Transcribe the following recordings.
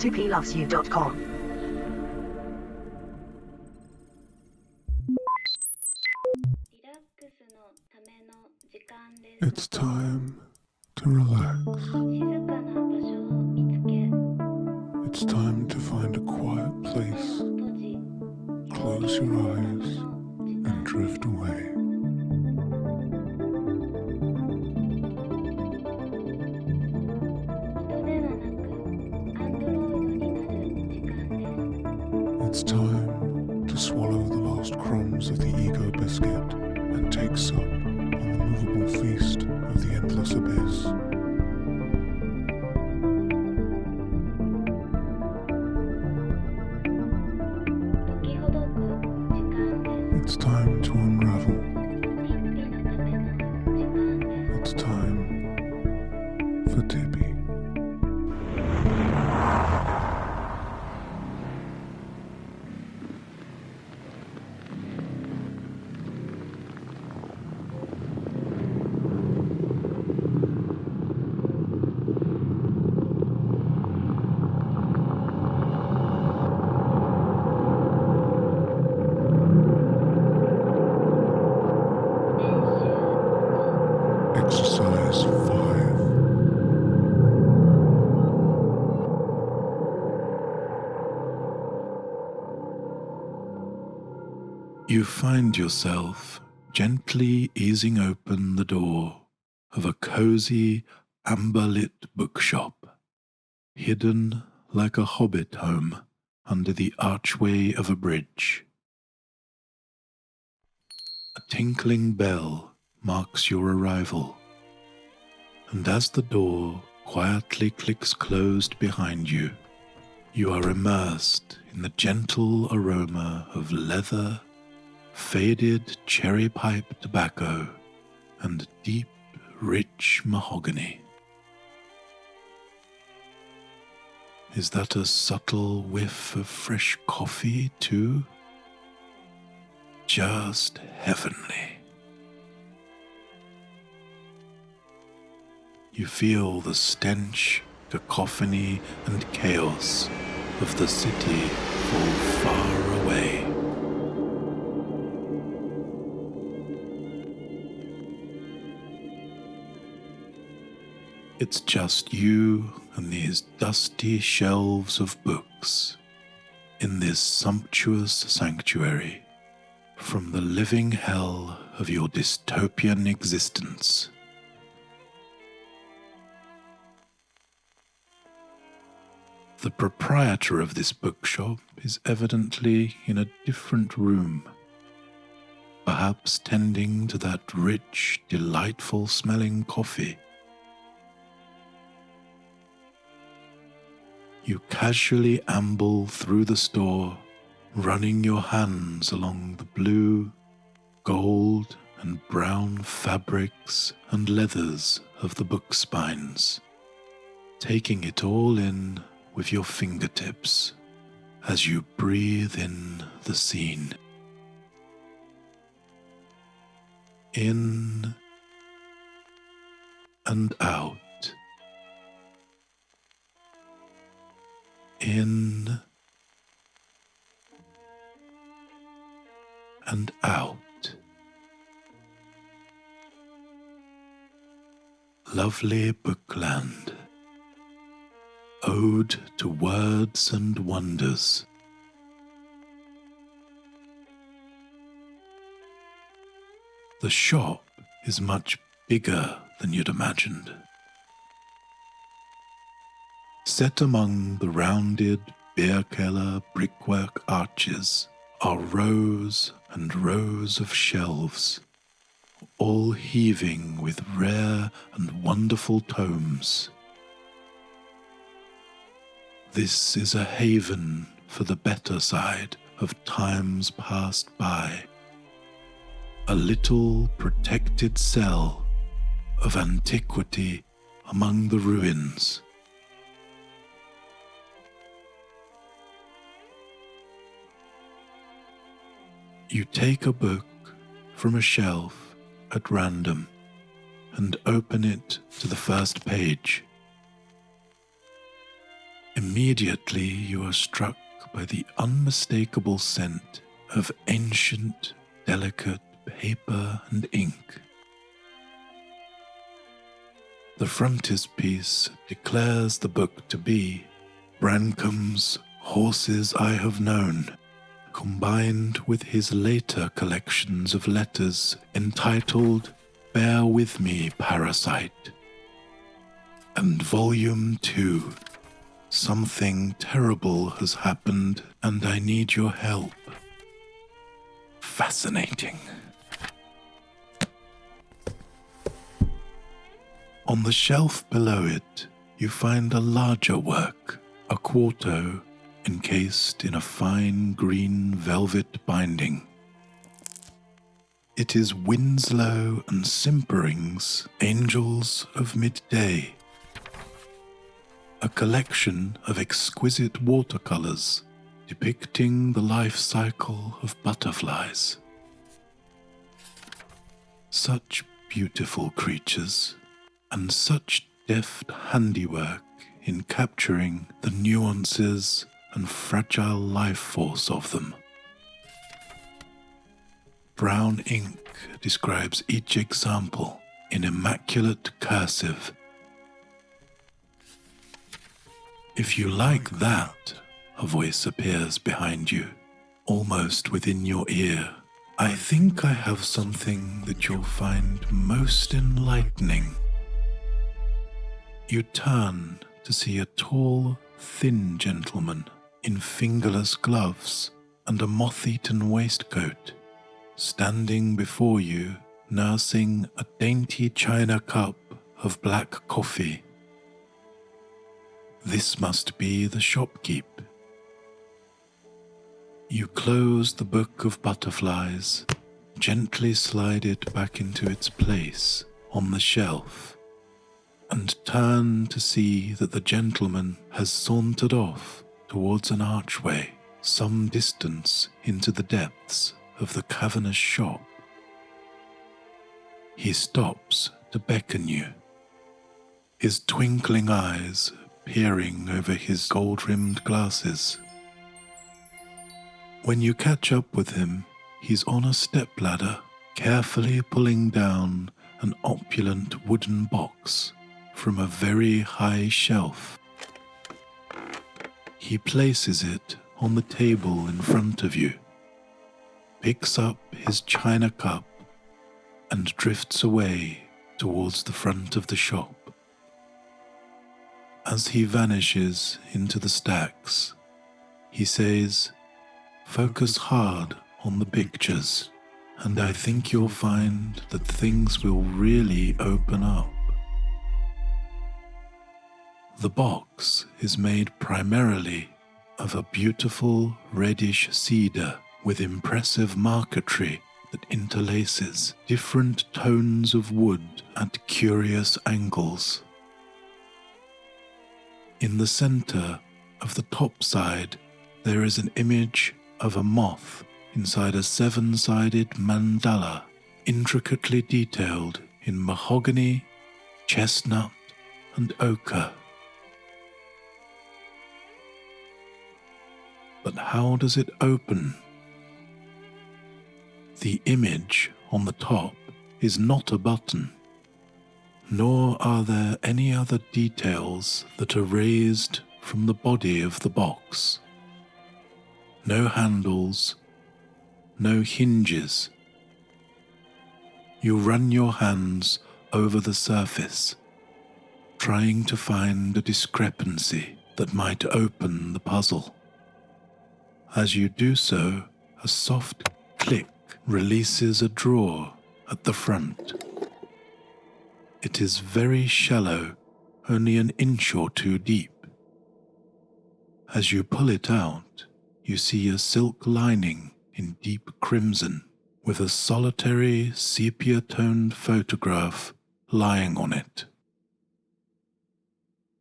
tippylovesyou.com. It's time to relax. It's time to find a quiet place. Close your eyes and drift away. It's time to swallow the last crumbs of the ego biscuit and take sup on the movable feast of the endless abyss. It's time to unravel. It's time for Tippy. Exercise 5. You find yourself gently easing open the door of a cozy, amber-lit bookshop, hidden like a hobbit home under the archway of a bridge. A tinkling bell marks your arrival, and as the door quietly clicks closed behind you, you are immersed in the gentle aroma of leather, faded cherry pipe tobacco, and deep, rich mahogany. Is that a subtle whiff of fresh coffee, too? Just heavenly. You feel the stench, cacophony, and chaos of the city fall far away. It's just you and these dusty shelves of books in this sumptuous sanctuary from the living hell of your dystopian existence. The proprietor of this bookshop is evidently in a different room, perhaps tending to that rich, delightful-smelling coffee. You casually amble through the store, running your hands along the blue, gold, and brown fabrics and leathers of the book spines, taking it all in with your fingertips as you breathe in the scene. In and out. In and out. Lovely bookland. Ode to words and wonders. The shop is much bigger than you'd imagined. Set among the rounded Bierkeller brickwork arches are rows and rows of shelves, all heaving with rare and wonderful tomes. This is a haven for the better side of times passed by, a little protected cell of antiquity among the ruins. You take a book from a shelf at random and open it to the first page. Immediately you are struck by the unmistakable scent of ancient, delicate paper and ink. The frontispiece declares the book to be Brancome's Horses I Have Known, combined with his later collections of letters entitled Bear With Me, Parasite, and Volume 2, Something Terrible Has Happened and I Need Your Help. Fascinating. On the shelf below it, you find a larger work, a quarto encased in a fine green velvet binding. It is Winslow and Simpering's Angels of Midday, a collection of exquisite watercolors depicting the life cycle of butterflies. Such beautiful creatures, and such deft handiwork in capturing the nuances and fragile life force of them. Brown ink describes each example in immaculate cursive. If you like that, a voice appears behind you, almost within your ear. I think I have something that you'll find most enlightening. You turn to see a tall, thin gentleman in fingerless gloves and a moth-eaten waistcoat, standing before you, nursing a dainty china cup of black coffee. This must be the shopkeep. You close the book of butterflies, gently slide it back into its place on the shelf, and turn to see that the gentleman has sauntered off towards an archway some distance into the depths of the cavernous shop. He stops to beckon you, his twinkling eyes peering over his gold-rimmed glasses. When you catch up with him, he's on a stepladder, carefully pulling down an opulent wooden box from a very high shelf. He places it on the table in front of you, picks up his china cup, and drifts away towards the front of the shop. As he vanishes into the stacks, he says, "Focus hard on the pictures, and I think you'll find that things will really open up." The box is made primarily of a beautiful reddish cedar with impressive marquetry that interlaces different tones of wood at curious angles. In the center of the top side, there is an image of a moth inside a seven-sided mandala, intricately detailed in mahogany, chestnut, and ochre. But how does it open? The image on the top is not a button, nor are there any other details that are raised from the body of the box. No handles, no hinges. You run your hands over the surface, trying to find a discrepancy that might open the puzzle. As you do so, a soft click releases a drawer at the front. It is very shallow, only an inch or two deep. As you pull it out, you see a silk lining in deep crimson with a solitary sepia-toned photograph lying on it.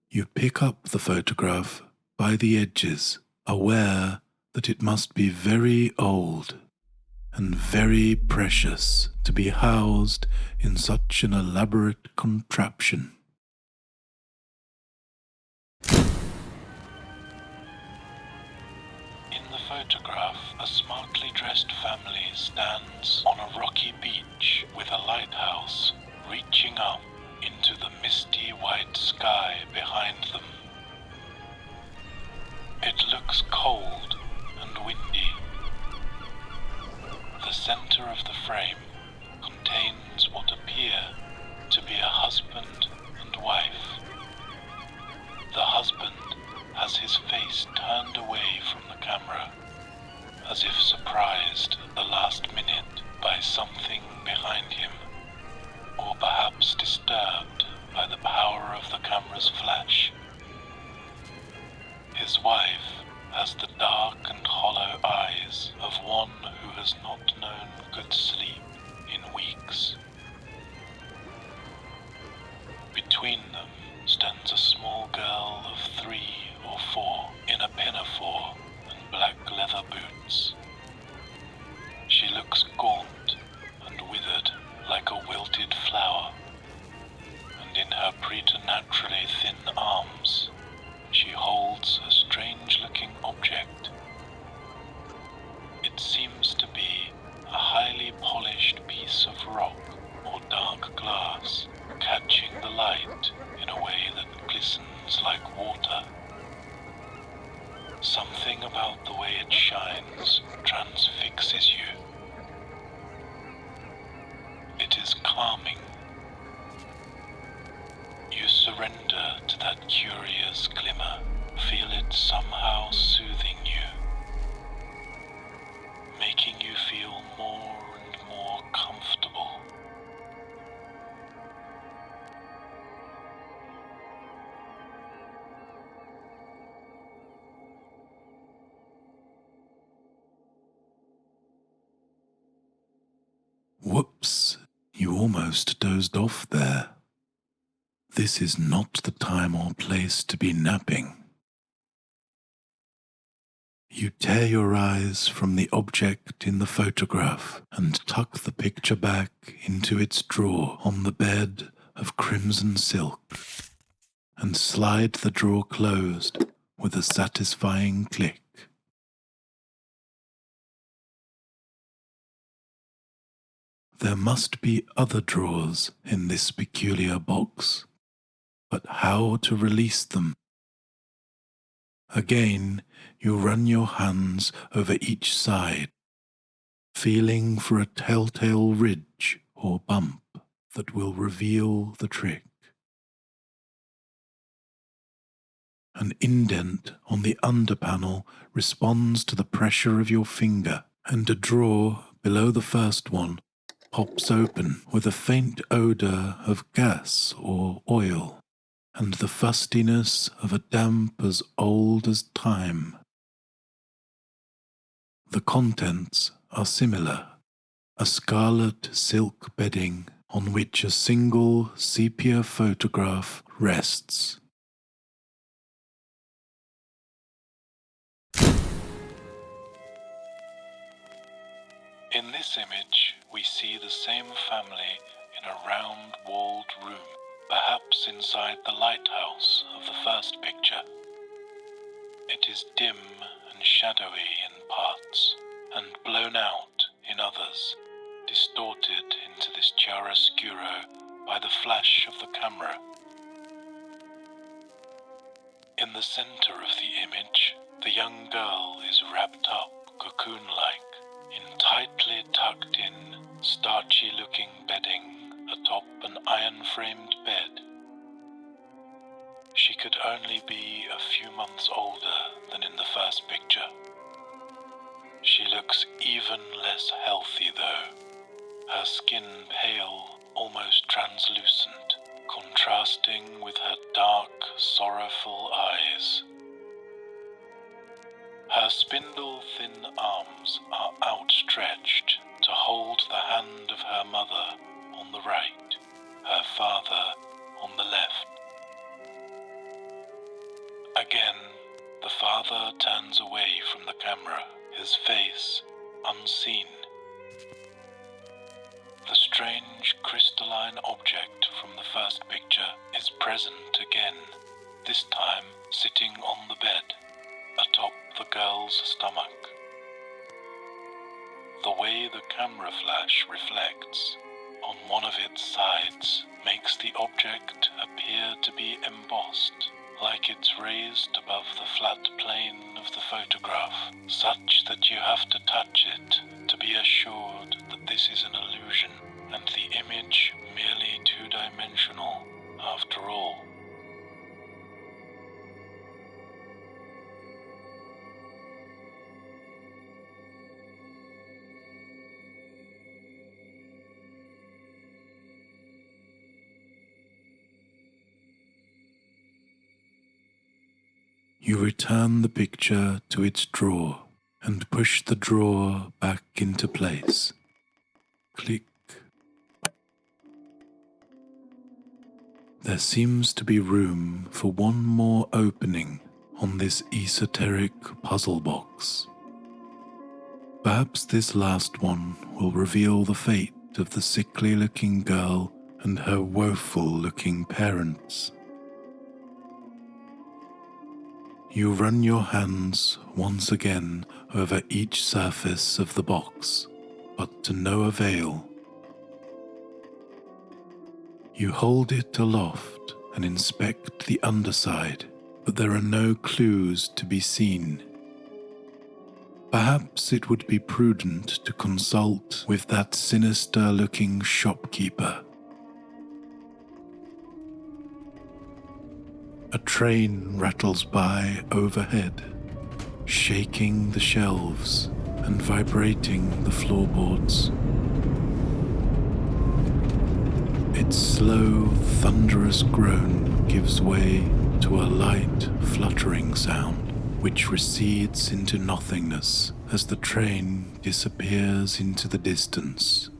You pick up the photograph by the edges, aware that it must be very old and very precious to be housed in such an elaborate contraption. photograph, a smartly dressed family stands on a rocky beach with a lighthouse reaching up into the misty white sky behind them. It looks cold and windy. The center of the frame contains what appear to be a husband and wife. The husband has his face turned away from the camera, as if surprised at the last minute by something behind him, or perhaps disturbed by the power of the camera's flash. His wife has the dark and hollow eyes of one who has not known good sleep in weeks. Between them stands a small girl of 3 or 4 in a pinafore and black leather boots. She looks gaunt and withered like a wilted flower, and in her preternaturally thin arms she holds a strange-looking object. It seems to be a highly polished piece of rock or dark glass, catching the light in a way that glistens like water. Something about the way it shines transfixes you. It is calming. You surrender to that curious glimmer, feel it somehow soothing you, making you feel more and more comfortable. Whoops, you almost dozed off there. This is not the time or place to be napping. You tear your eyes from the object in the photograph and tuck the picture back into its drawer on the bed of crimson silk, and slide the drawer closed with a satisfying click. There must be other drawers in this peculiar box, but how to release them? Again, you run your hands over each side, feeling for a telltale ridge or bump that will reveal the trick. An indent on the underpanel responds to the pressure of your finger, and a drawer below the first one pops open with a faint odour of gas or oil, and the fustiness of a damp as old as time. The contents are similar, a scarlet silk bedding on which a single sepia photograph rests. In this image, we see the same family in a round-walled room, perhaps inside the lighthouse of the first picture. It is dim and shadowy in parts, and blown out in others, distorted into this chiaroscuro by the flash of the camera. In the center of the image, the young girl is wrapped up cocoon-like in tightly tucked-in, starchy-looking bedding atop an iron-framed bed. She could only be a few months older than in the first picture. She looks even less healthy though, her skin pale, almost translucent, contrasting with her dark, sorrowful eyes. Her spindle-thin arms are outstretched to hold the hand of her mother on the right, her father on the left. Again, the father turns away from the camera, his face unseen. The strange crystalline object from the first picture is present again, this time sitting on the bed, atop the girl's stomach. The way the camera flash reflects on one of its sides makes the object appear to be embossed, like it's raised above the flat plane of the photograph, such that you have to touch it to be assured that this is an illusion and the image merely two-dimensional after all. You return the picture to its drawer and push the drawer back into place. Click. There seems to be room for one more opening on this esoteric puzzle box. Perhaps this last one will reveal the fate of the sickly-looking girl and her woeful-looking parents. You run your hands once again over each surface of the box, but to no avail. You hold it aloft and inspect the underside, but there are no clues to be seen. Perhaps it would be prudent to consult with that sinister-looking shopkeeper. A train rattles by overhead, shaking the shelves and vibrating the floorboards. Its slow, thunderous groan gives way to a light, fluttering sound, which recedes into nothingness as the train disappears into the distance.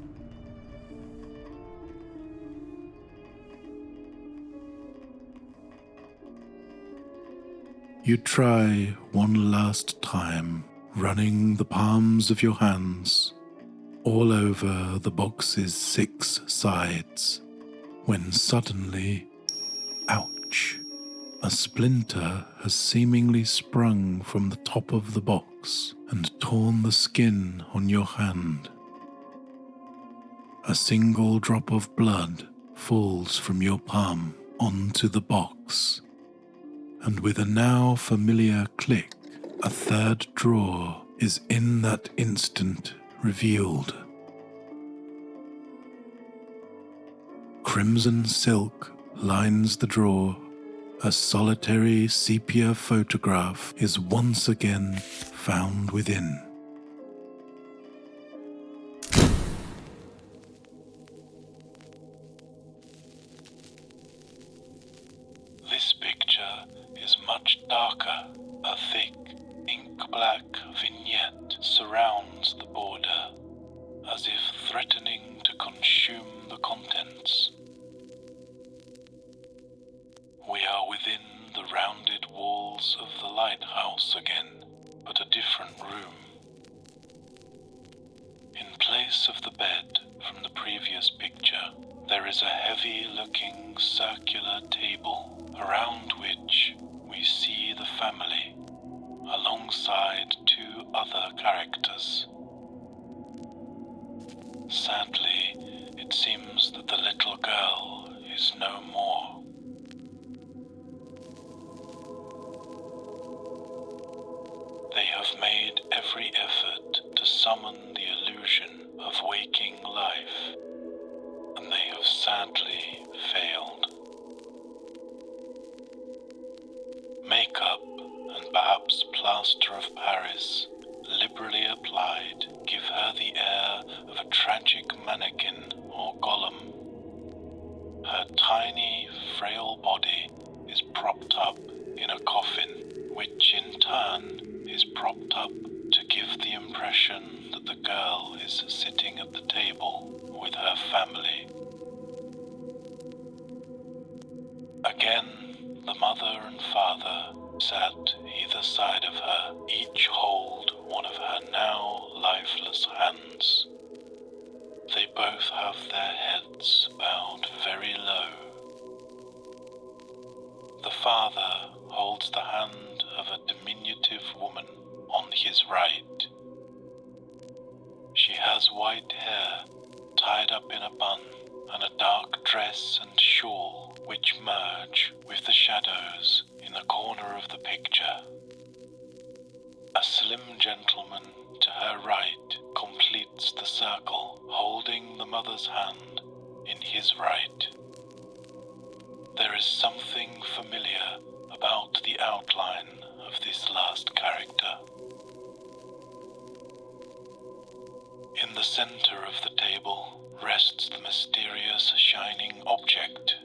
You try one last time, running the palms of your hands all over the box's 6 sides, when suddenly, ouch, a splinter has seemingly sprung from the top of the box and torn the skin on your hand. A single drop of blood falls from your palm onto the box, and with a now familiar click, a 3rd drawer is in that instant revealed. Crimson silk lines the drawer. A solitary sepia photograph is once again found within. This picture is much darker. A thick, ink-black vignette surrounds the border, as if threatening to consume the contents. We are within the rounded walls of the lighthouse again, but a different room. In place of the bed from the previous picture, there is a heavy-looking circular table, around which we see the family, alongside 2 other characters. Sadly, it seems that the little girl is no more. They have made every effort to summon the illusion of waking life, and they have sadly failed. Makeup and perhaps plaster of Paris, liberally applied, give her the air of a tragic mannequin or golem. Her tiny, frail body is propped up in a coffin, which in turn is propped up to give the impression that the girl is sitting at the table with her family. Again, the mother and father sat either side of her, each hold one of her now lifeless hands. They both have their heads bowed very low. The father holds the hand of a diminutive woman on his right. She has white hair tied up in a bun and a dark dress and shawl which merge with the shadows in the corner of the picture. A slim gentleman to her right completes the circle, holding the mother's hand in his right. There is something familiar about the outline of this last character. In the center of the table rests the mysterious shining object.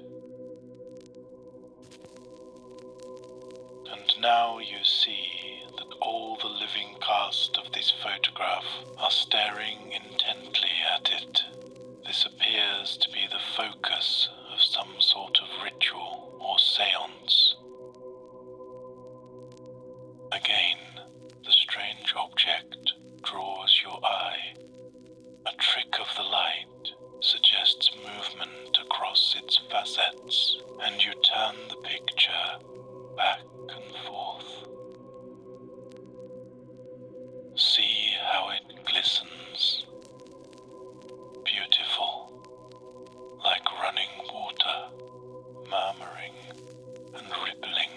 And now you see that all the living cast of this photograph are staring intently at it. This appears to be the focus of some sort of ritual or seance. Again, the strange object draws your eye. A trick of the light suggests movement across its facets, and you turn the picture back and forth. See how it glistens. Beautiful, like running water, murmuring and rippling.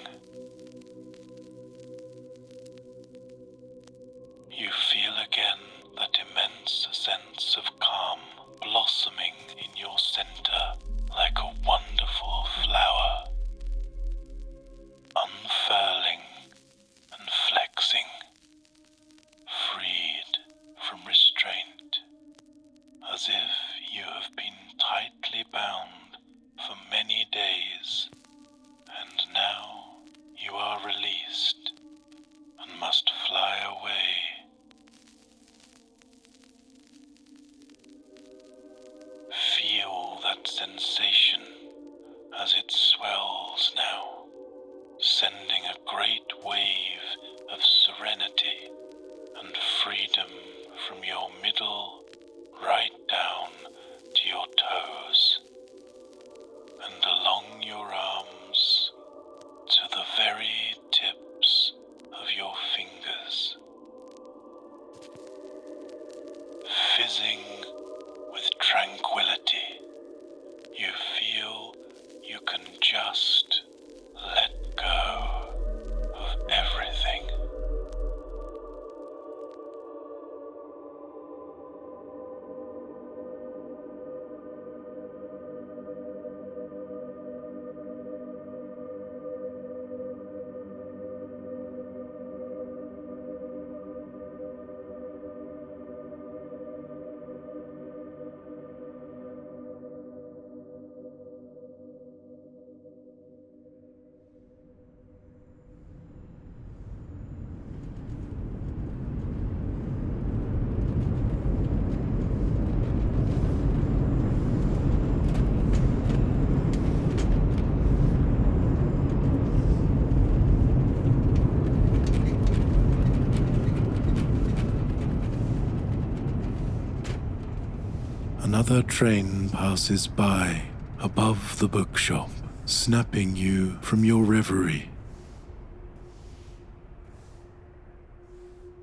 You feel again that immense sense of calm blossoming in your center like a wonderful flower, unfurling and flexing, freed from restraint, as if you have been tightly bound for many days, and now you are released and must fly away. Feel that sensation as it swells now, sending a great wave of serenity and freedom from your middle right down to your toes and along your arms to the very tips of your fingers, fizzing with tranquility. You feel you can just let go of everything. Another train passes by above the bookshop, snapping you from your reverie.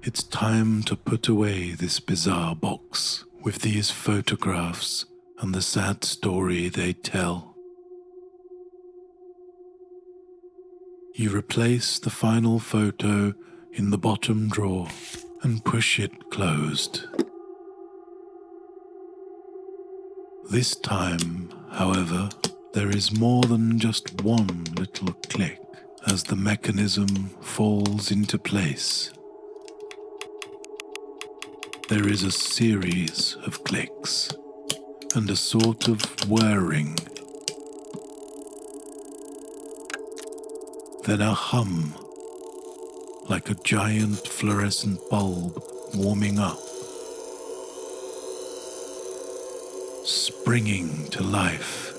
It's time to put away this bizarre box with these photographs and the sad story they tell. You replace the final photo in the bottom drawer and push it closed. This time, however, there is more than just one little click as the mechanism falls into place. There is a series of clicks and a sort of whirring, then a hum, like a giant fluorescent bulb warming up, springing to life.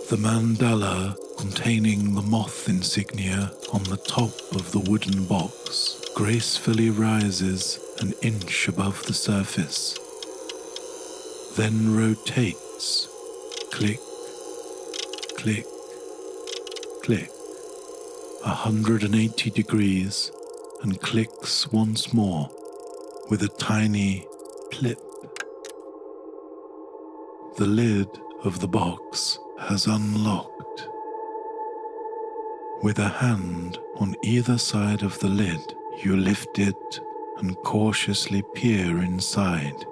The mandala containing the moth insignia on the top of the wooden box gracefully rises an inch above the surface, then rotates, click, click, click, 180 degrees, and clicks once more, with a tiny plip. The lid of the box has unlocked. With a hand on either side of the lid, you lift it and cautiously peer inside.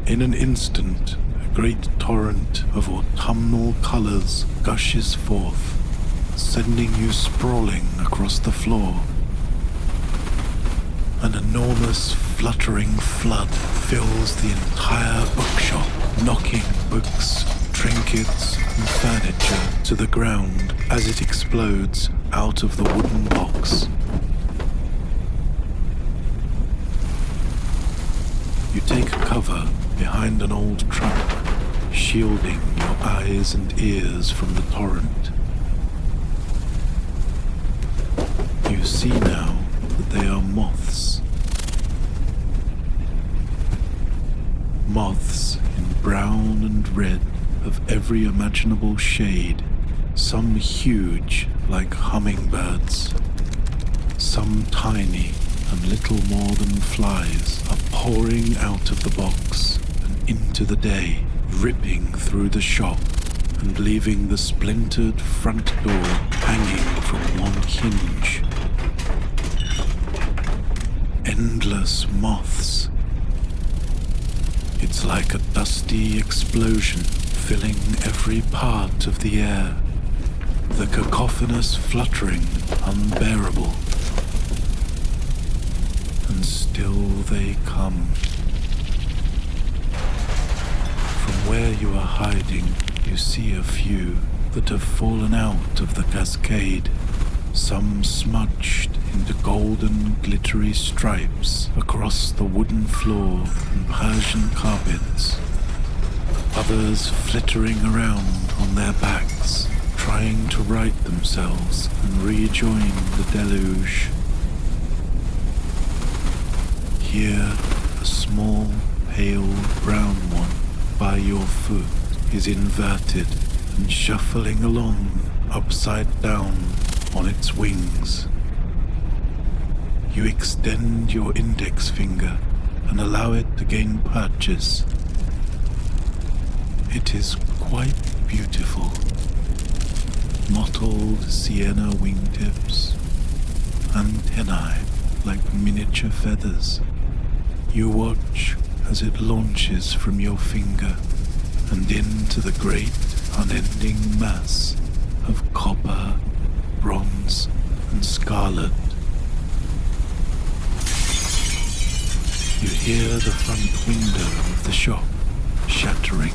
In an instant, a great torrent of autumnal colors gushes forth, sending you sprawling across the floor. An enormous fluttering flood fills the entire bookshop, knocking books, trinkets, and furniture to the ground as it explodes out of the wooden box. You take cover behind an old truck, shielding your eyes and ears from the torrent. You see now that they are moths. Moths in brown and red of every imaginable shade, some huge like hummingbirds, some tiny and little more than flies, are pouring out of the box and into the day, ripping through the shop and leaving the splintered front door hanging from one hinge. Endless moths. It's like a dusty explosion filling every part of the air, the cacophonous fluttering unbearable. And still they come. From where you are hiding, you see a few that have fallen out of the cascade, some smudged into golden glittery stripes across the wooden floor and Persian carpets, others flittering around on their backs, trying to right themselves and rejoin the deluge. Here, a small, pale brown one by your foot is inverted and shuffling along upside down on its wings. You extend your index finger and allow it to gain purchase. It is quite beautiful. Mottled sienna wingtips, antennae like miniature feathers. You watch as it launches from your finger and into the great unending mass of copper, bronze, and scarlet. You hear the front window of the shop shattering.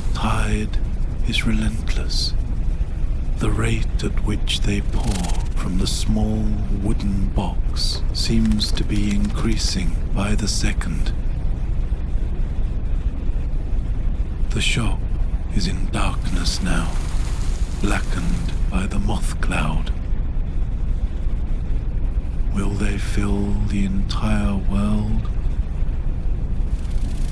The tide is relentless. The rate at which they pour from the small wooden box seems to be increasing by the second. The shop is in darkness now, blackened by the moth cloud. Will they fill the entire world?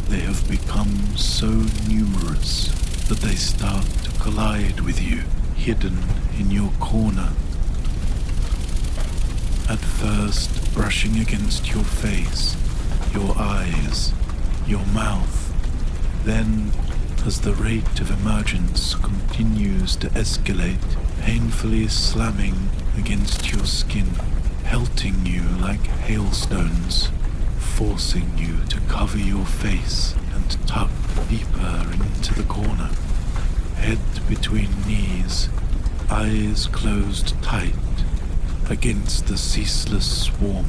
They have become so numerous that they start to collide with you, hidden in your corner. At first brushing against your face, your eyes, your mouth. Then, as the rate of emergence continues to escalate, painfully slamming against your skin, pelting you like hailstones, forcing you to cover your face and tuck deeper into the corner. head between knees, eyes closed tight against the ceaseless swarm